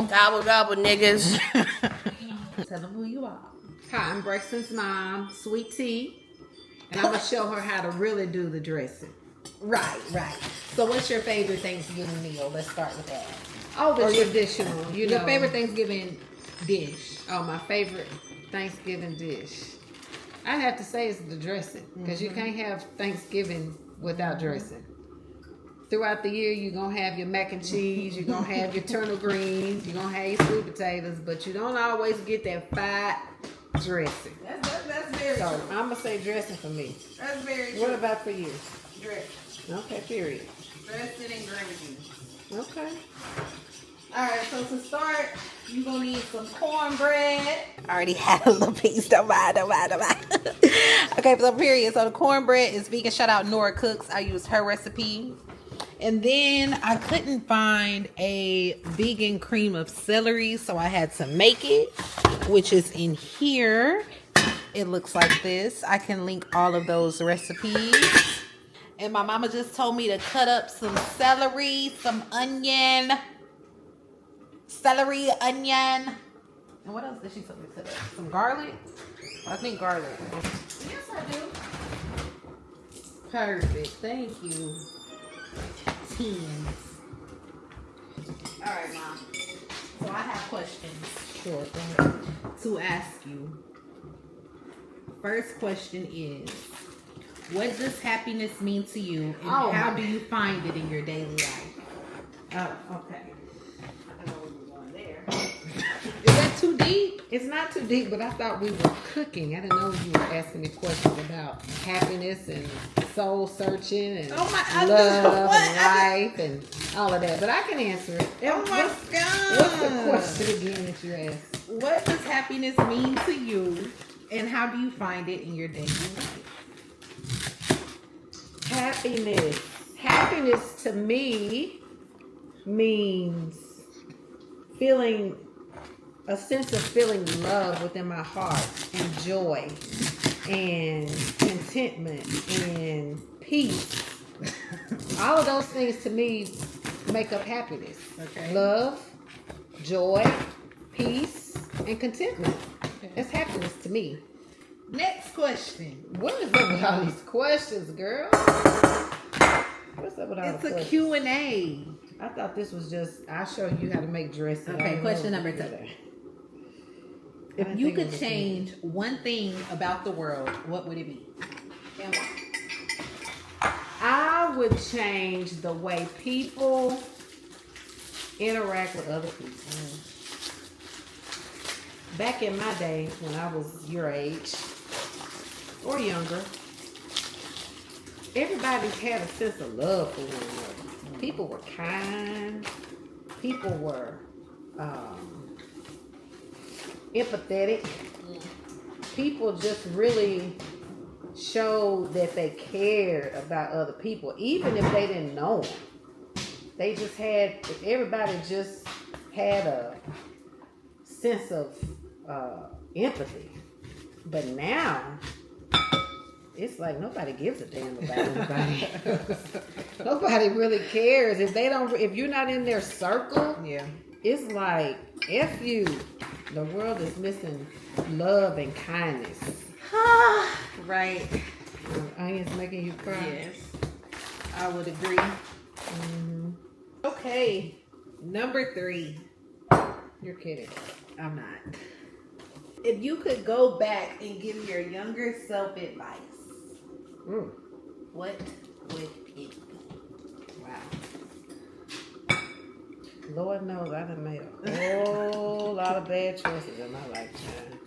gobble. Gobble, gobble, niggas. Tell them who you are. Hi, I'm Braxton's mom, Sweet Tea, and I'm going to show her how to really do the dressing. Right. So what's your favorite Thanksgiving meal? Let's start with that. Oh, the Or traditional, you know. Your favorite Thanksgiving dish. Oh, my favorite Thanksgiving dish. I have to say it's the dressing, because you can't have Thanksgiving without dressing. Throughout the year, you're going to have your mac and cheese, you're going to have your turnip greens, you're going to have your sweet potatoes, but you don't always get that fat dressing. That's very So I'm going to say dressing for me. That's very What about for you? Dressing. Okay, period. Dressing and gravy. Okay. Alright, so to start, you're going to need some cornbread. I already had a little piece. Don't mind. Okay, so period. So the cornbread is vegan. Shout out Nora Cooks. I used her recipe. And then I couldn't find a vegan cream of celery, so I had to make it, which is in here. It looks like this. I can link all of those recipes. And my mama just told me to cut up some celery, some onion. Celery, onion. And what else did she tell me to cut up? Some garlic? I think garlic. Yes, I do. Perfect. Thank you. Alright, Mom. So I have questions Sure. Go ahead. to ask you. First question is, what does happiness mean to you, and how do you find it in your daily life? Oh, okay. I know where we're going there. Is that too deep? It's not too deep, but I thought we were cooking. I didn't know you were asking me questions about happiness and soul searching and love and life and all of that. But I can answer it. Oh my God. What's the question again that you asked? What does happiness mean to you, and how do you find it in your daily life? Happiness. Happiness to me means feeling a sense of feeling love within my heart and joy and contentment and peace. All of those things to me make up happiness. Okay. Love, joy, peace, and contentment. That's happiness to me. Next question. What is up with all these questions, girl? What's up with all It's the a questions? Q&A. I thought this was just, I'll show you how to make dressing. Okay, question number 2. If you could change change one thing about the world, what would it be? And why? I would change the way people interact with other people. Back in my day, when I was your age or younger, everybody had a sense of love for one another. People were kind. People were empathetic. People just really showed that they cared about other people, even if they didn't know them. They just had, everybody just had a sense of empathy. But now, it's like nobody gives a damn about anybody. Nobody really cares. If you're not in their circle, Yeah. it's like, F you. The world is missing love and kindness. Right. Onions making you cry. Yes. I would agree. Mm-hmm. Okay. Number 3. You're kidding. I'm not. If you could go back and give your younger self advice, what would it be? Wow. Lord knows I done made a whole lot of bad choices in my lifetime.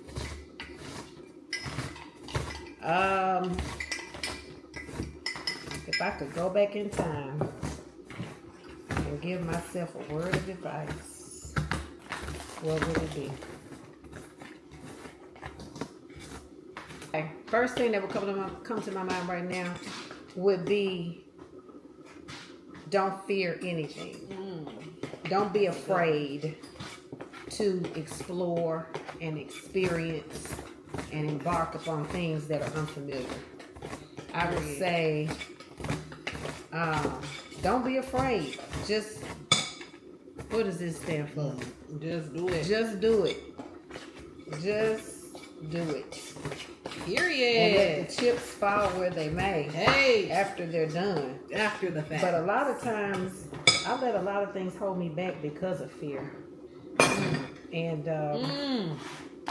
If I could go back in time and give myself a word of advice, what would it be? Okay, first thing that would come to my mind right now would be, don't fear anything. Don't be afraid to explore and experience and embark upon things that are unfamiliar. I would say, don't be afraid. Just What does this stand for? Just do it. Just do it. Just do it. Period. And let the chips fall where they may. Hey. After they're done. After the fact. But a lot of times, I let a lot of things hold me back because of fear. And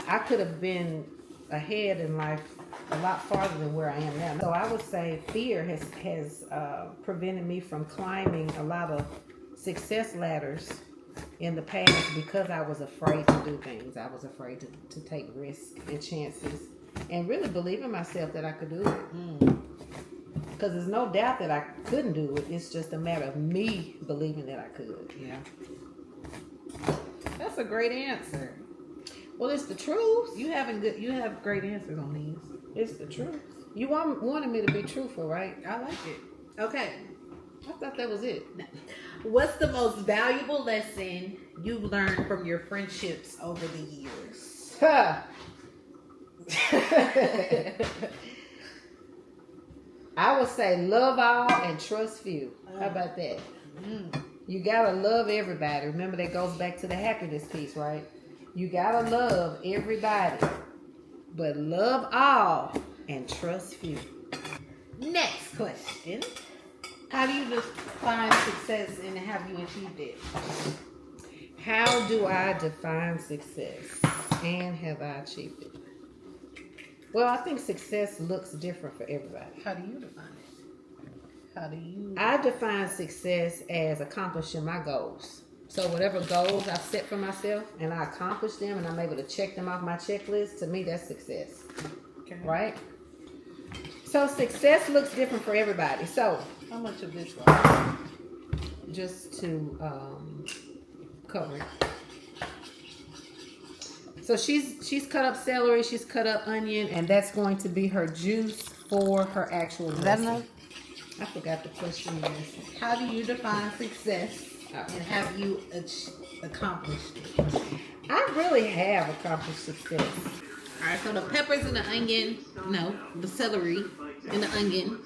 I could have been ahead in life a lot farther than where I am now. So I would say fear has prevented me from climbing a lot of success ladders in the past because I was afraid to do things. I was afraid to take risks and chances and really believe in myself that I could do it. Because there's no doubt that I couldn't do it. It's just a matter of me believing that I could. Yeah. That's a great answer. Well, it's the truth. You have great answers on these. It's the truth. You wanted me to be truthful, right? I like it. Okay. I thought that was it. What's the most valuable lesson you've learned from your friendships over the years? I would say love all and trust few. How about that? You gotta love everybody. Remember, that goes back to the happiness piece, right? You gotta love everybody, but love all and trust few. Next question. How do you define success and have you achieved it? How do I define success and have I achieved it? Well, I think success looks different for everybody. How do you define it? I define success as accomplishing my goals. So whatever goals I've set for myself and I accomplish them and I'm able to check them off my checklist, to me that's success. Okay. Right? So success looks different for everybody. So how much of this was? Just to cover it. So she's cut up celery, she's cut up onion, and that's going to be her juice for her actual recipe. I forgot the question was. How do you define success and have you accomplished it? I really have accomplished success. All right, so the peppers and the onion, the celery and the onion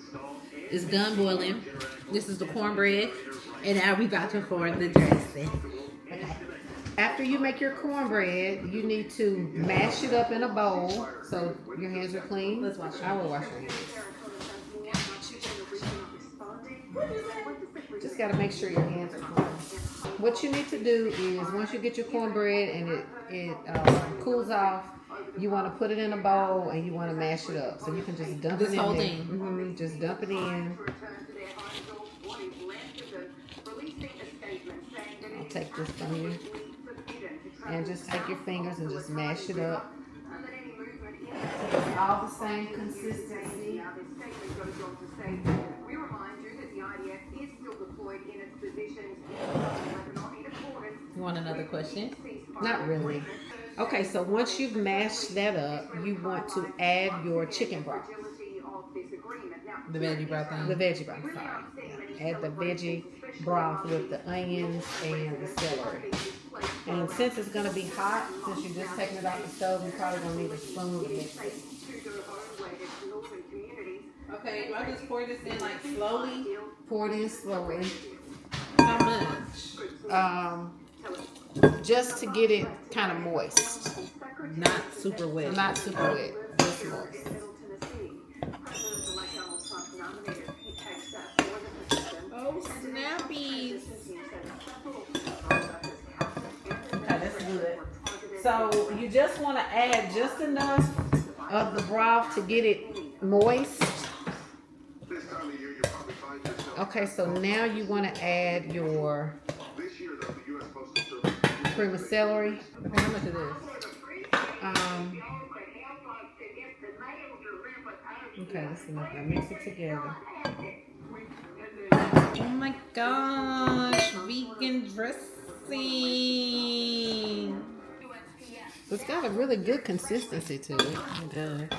is done boiling. This is the cornbread, and now we about to form the dressing. Okay. After you make your cornbread, you need to mash it up in a bowl so your hands are clean. Let's wash your I will wash your hands. Just got to make sure your hands are clean. What you need to do is once you get your cornbread and it cools off, you want to put it in a bowl and you want to mash it up. So you can just dump it in this whole there. thing. Mm-hmm. Just dump it in. I'll take this from you. And just take your fingers and just mash it up. It's all the same consistency. We remind you that the IDF is still deployed in its positions. You want another question? Not really. Okay, so once you've mashed that up, you want to add your chicken broth. The veggie broth. The veggie broth, sorry. Yeah. Add the veggie broth with the onions and the celery. And since it's going to be hot, since you're just taking it off the stove, you're probably going to need a spoon to mix it. Okay, do I just pour this in like slowly? Pour it in slowly. How much? Just to get it kind of moist. Not super wet. Not super wet, just moist. Oh, snappies. Okay, that's good. So you just want to add just enough of the broth to get it moist. Okay, so now you want to add your cream of celery. Okay, how much of this? Okay, that's enough. Now mix it together. Oh my gosh, vegan dressing. It's got a really good consistency to it. It does.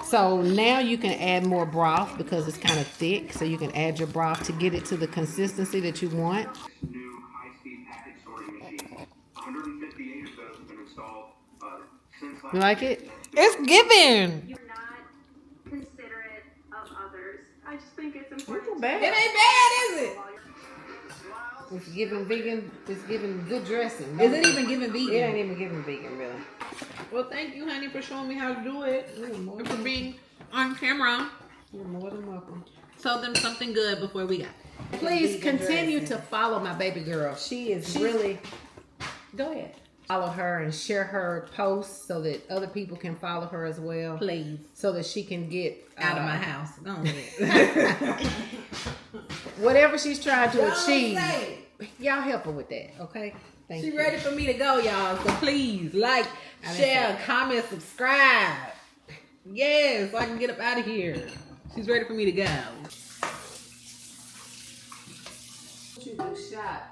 So now you can add more broth because it's kind of thick. So you can add your broth to get it to the consistency that you want. New high-speed packet sorting machines. 158 of those have been installed since last You like it? It's given. You're not considerate of others. I just think it's It's important. not bad. It ain't bad, is it? Smiles It's giving vegan. It's giving good dressing. Is it even giving vegan? It ain't even giving vegan, really. Well, thank you, honey, for showing me how to do it. You're more And for than, being on camera. you're more than welcome. Tell them something good before we go. Please Vegan continue dressing. to follow my baby girl. She's really. Go ahead. Follow her and share her posts so that other people can follow her as well. Please. So that she can get Out of my house. Go ahead. whatever she's trying to Don't achieve. say Y'all help her with that, okay? Thank She you. ready for me to go, y'all. So please, like, share, comment, subscribe. Yes, so I can get up out of here. She's ready for me to go. You do shot.